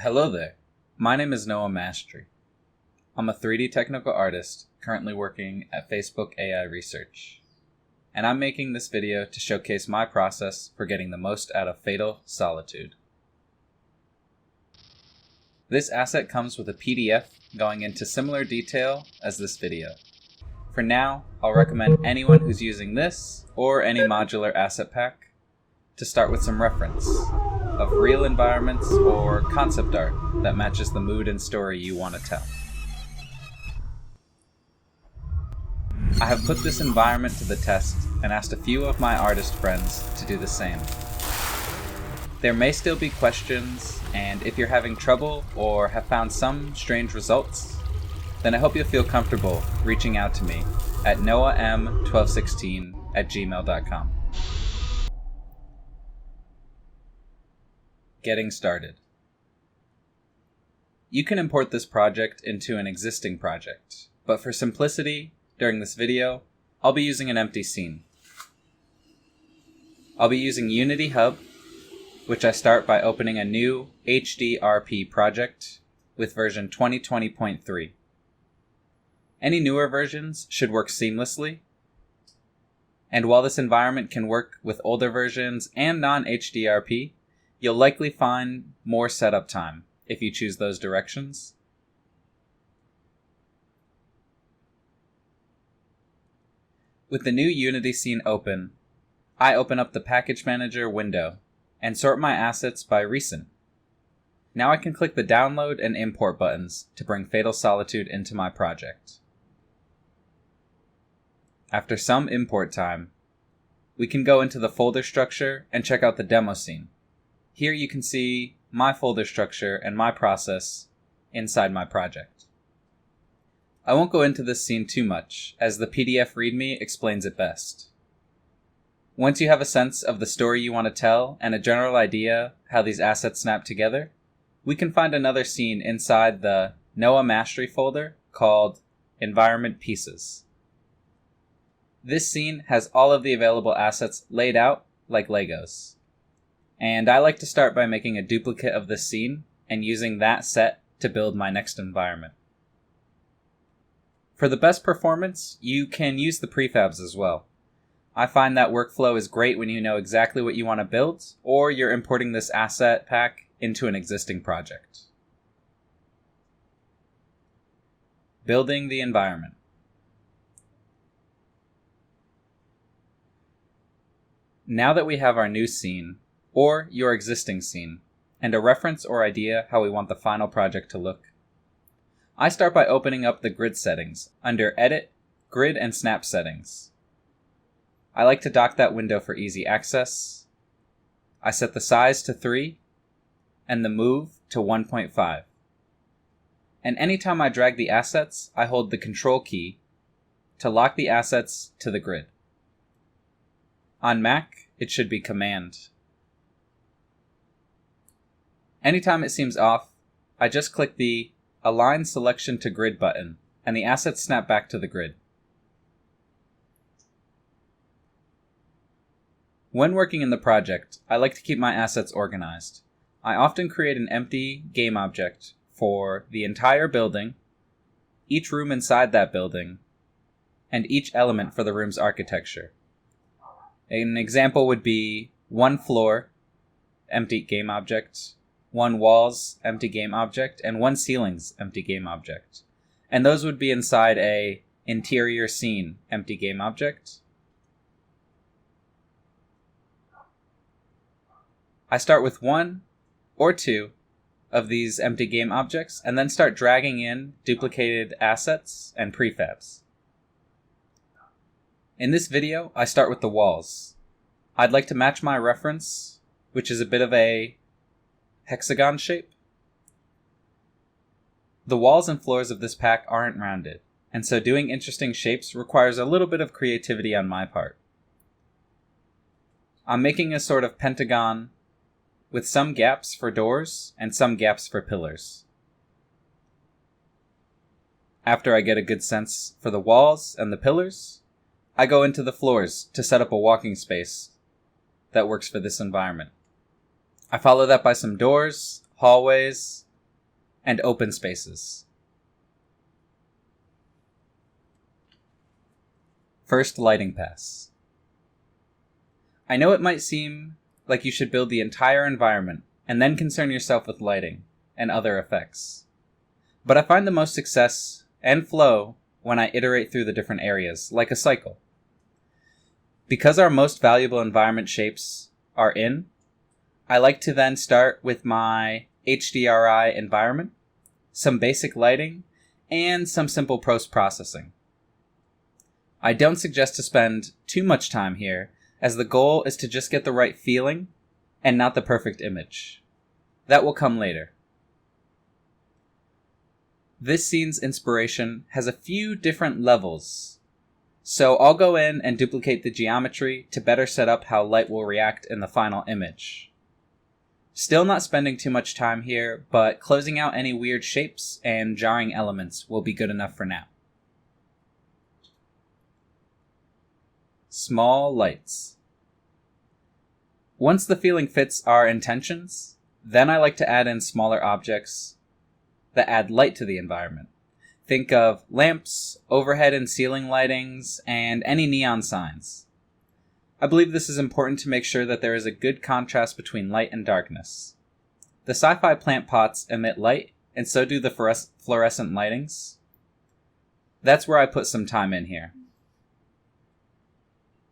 Hello there, my name is Noah Mastry. I'm a 3D technical artist currently working at Facebook AI Research, and I'm making this video to showcase my process for getting the most out of Fatal Solitude. This asset comes with a PDF going into similar detail as this video. For now, I'll recommend anyone who's using this or any modular asset pack to start with some reference of real environments or concept art that matches the mood and story you want to tell. I have put this environment to the test and asked a few of my artist friends to do the same. There may still be questions, and if you're having trouble or have found some strange results, then I hope you'll feel comfortable reaching out to me at noahm1216@gmail.com. Getting started. You can import this project into an existing project, but for simplicity, during this video, I'll be using an empty scene. I'll be using Unity Hub, which I start by opening a new HDRP project with version 2020.3. Any newer versions should work seamlessly, and while this environment can work with older versions and non-HDRP, you'll likely find more setup time if you choose those directions. With the new Unity scene open, I open up the Package Manager window and sort my assets by recent. Now I can click the download and import buttons to bring Fatal Solitude into my project. After some import time, we can go into the folder structure and check out the demo scene. Here you can see my folder structure and my process inside my project. I won't go into this scene too much, as the PDF README explains it best. Once you have a sense of the story you want to tell and a general idea how these assets snap together, we can find another scene inside the Noah Mastery folder called Environment Pieces. This scene has all of the available assets laid out like Legos. And I like to start by making a duplicate of this scene and using that set to build my next environment. For the best performance, you can use the prefabs as well. I find that workflow is great when you know exactly what you want to build, or you're importing this asset pack into an existing project. Building the environment. Now that we have our new scene, or your existing scene, and a reference or idea how we want the final project to look, I start by opening up the grid settings under Edit, Grid and Snap Settings. I like to dock that window for easy access. I set the size to 3 and the move to 1.5. And anytime I drag the assets, I hold the Control key to lock the assets to the grid. On Mac, it should be Command. Anytime it seems off, I just click the Align Selection to Grid button, and the assets snap back to the grid. When working in the project, I like to keep my assets organized. I often create an empty game object for the entire building, each room inside that building, and each element for the room's architecture. An example would be one floor, empty game object, one walls, empty game object, and one ceilings, empty game object. And those would be inside a interior scene, empty game object. I start with one or two of these empty game objects, and then start dragging in duplicated assets and prefabs. In this video, I start with the walls. I'd like to match my reference, which is a bit of a hexagon shape. The walls and floors of this pack aren't rounded, and so doing interesting shapes requires a little bit of creativity on my part. I'm making a sort of pentagon with some gaps for doors and some gaps for pillars. After I get a good sense for the walls and the pillars, I go into the floors to set up a walking space that works for this environment. I follow that by some doors, hallways, and open spaces. First lighting pass. I know it might seem like you should build the entire environment and then concern yourself with lighting and other effects. But I find the most success and flow when I iterate through the different areas, like a cycle. Because our most valuable environment shapes are in, I like to then start with my HDRI environment, some basic lighting, and some simple post-processing. I don't suggest to spend too much time here, as the goal is to just get the right feeling and not the perfect image. That will come later. This scene's inspiration has a few different levels, so I'll go in and duplicate the geometry to better set up how light will react in the final image. Still not spending too much time here, but closing out any weird shapes and jarring elements will be good enough for now. Small lights. Once the feeling fits our intentions, then I like to add in smaller objects that add light to the environment. Think of lamps, overhead and ceiling lightings, and any neon signs. I believe this is important to make sure that there is a good contrast between light and darkness. The sci-fi plant pots emit light, and so do the fluorescent lightings. That's where I put some time in here.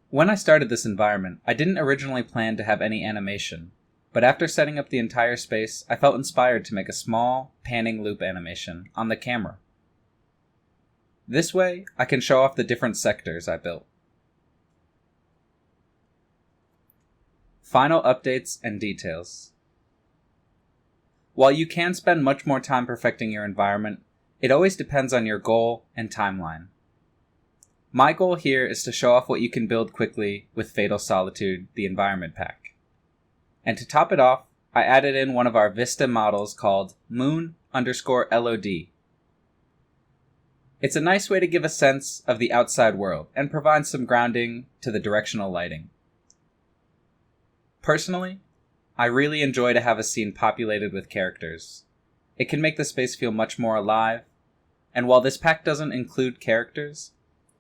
When I started this environment, I didn't originally plan to have any animation, but after setting up the entire space, I felt inspired to make a small, panning loop animation on the camera. This way, I can show off the different sectors I built. Final updates and details. While you can spend much more time perfecting your environment, it always depends on your goal and timeline. My goal here is to show off what you can build quickly with Fatal Solitude, the environment pack. And to top it off, I added in one of our Vista models called Moon_LOD. It's a nice way to give a sense of the outside world and provide some grounding to the directional lighting. Personally, I really enjoy to have a scene populated with characters. It can make the space feel much more alive, and while this pack doesn't include characters,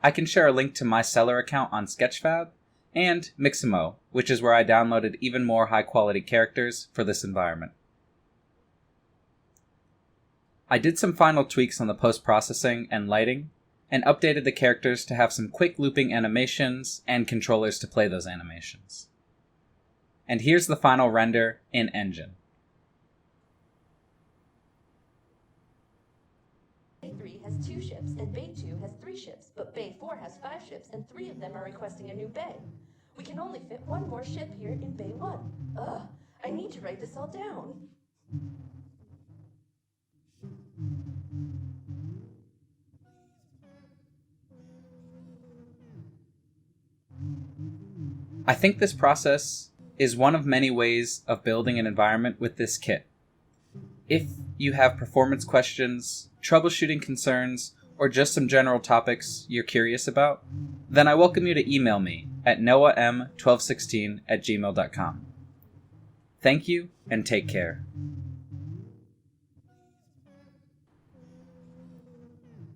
I can share a link to my seller account on Sketchfab and Mixamo, which is where I downloaded even more high-quality characters for this environment. I did some final tweaks on the post-processing and lighting, and updated the characters to have some quick looping animations and controllers to play those animations. And here's the final render in Engine. Bay 3 has 2 ships, and Bay 2 has 3 ships, but Bay 4 has 5 ships, and 3 of them are requesting a new bay. We can only fit 1 more ship here in Bay 1. Ugh, I need to write this all down. I think this process is one of many ways of building an environment with this kit. If you have performance questions, troubleshooting concerns, or just some general topics you're curious about, then I welcome you to email me at noahm1216@gmail.com. Thank you, and take care.